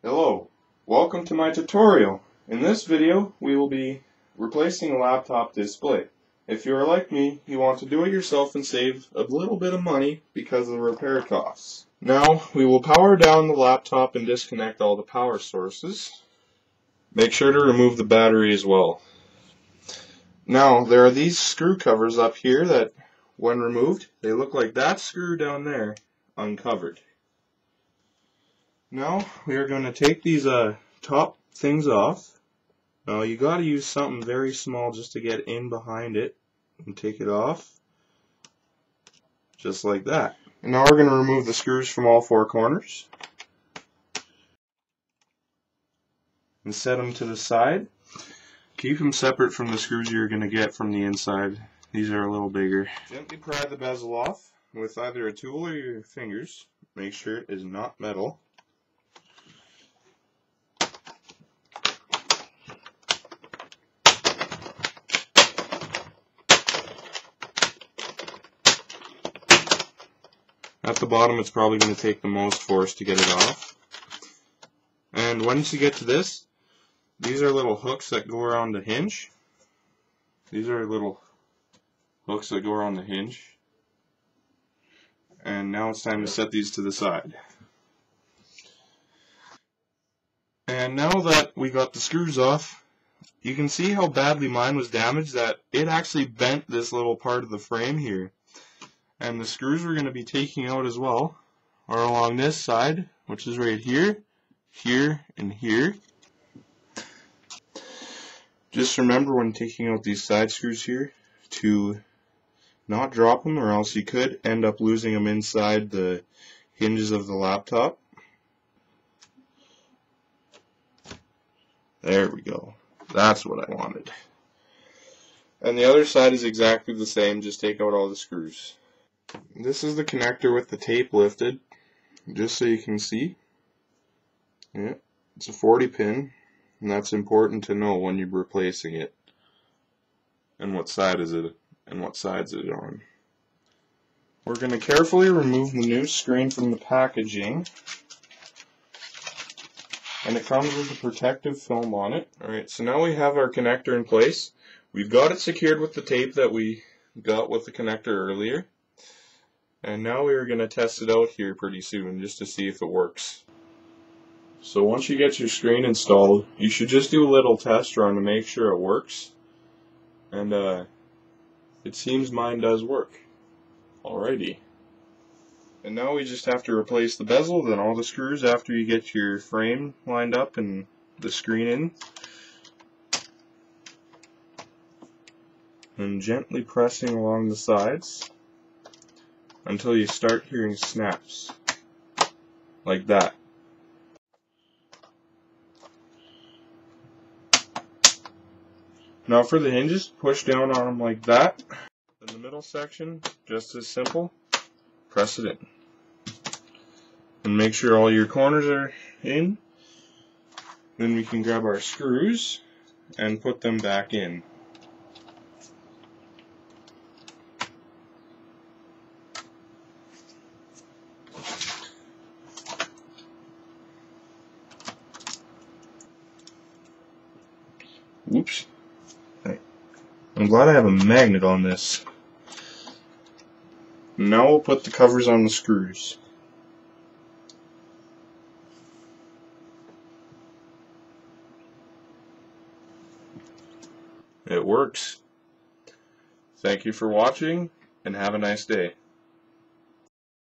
Hello, welcome to my tutorial. In this video, we will be replacing a laptop display. If you are like me, you want to do it yourself and save a little bit of money because of the repair costs. Now, we will power down the laptop and disconnect all the power sources. Make sure to remove the battery as well. Now, there are these screw covers up here that, when removed, they look like that screw down there, uncovered. Now we are going to take these top things off. Now you got to use something very small just to get in behind it and take it off, just like that. And now we're going to remove the screws from all four corners and set them to the side. Keep them separate from the screws you're going to get from the inside. These are a little bigger. Gently pry the bezel off with either a tool or your fingers. Make sure it is not metal. At the bottom, it's probably going to take the most force to get it off. And once you get to this, these are little hooks that go around the hinge. These are little hooks that go around the hinge. And now it's time to set these to the side. And now that we got the screws off, you can see how badly mine was damaged, that it actually bent this little part of the frame here. And the screws we're going to be taking out as well are along this side, which is right here, here, and here. Just remember when taking out these side screws here to not drop them, or else you could end up losing them inside the hinges of the laptop. There we go. That's what I wanted. And the other side is exactly the same, just take out all the screws. This is the connector with the tape lifted, just so you can see. Yeah, it's a 40 pin, and that's important to know when you're replacing it. And what side is it, and what side's it on. We're going to carefully remove the new screen from the packaging. And it comes with a protective film on it. Alright, so now we have our connector in place. We've got it secured with the tape that we got with the connector earlier. And now we are going to test it out here pretty soon, just to see if it works. So once you get your screen installed, you should just do a little test run to make sure it works. And it seems mine does work. Alrighty. And now we just have to replace the bezel, then all the screws after you get your frame lined up and the screen in. And gently pressing along the sides until you start hearing snaps, like that. Now for the hinges, push down on them like that. In the middle section, just as simple, press it in. And make sure all your corners are in. Then we can grab our screws and put them back in. Oops. I'm glad I have a magnet on this. Now we'll put the covers on the screws. It works. Thank you for watching, and have a nice day.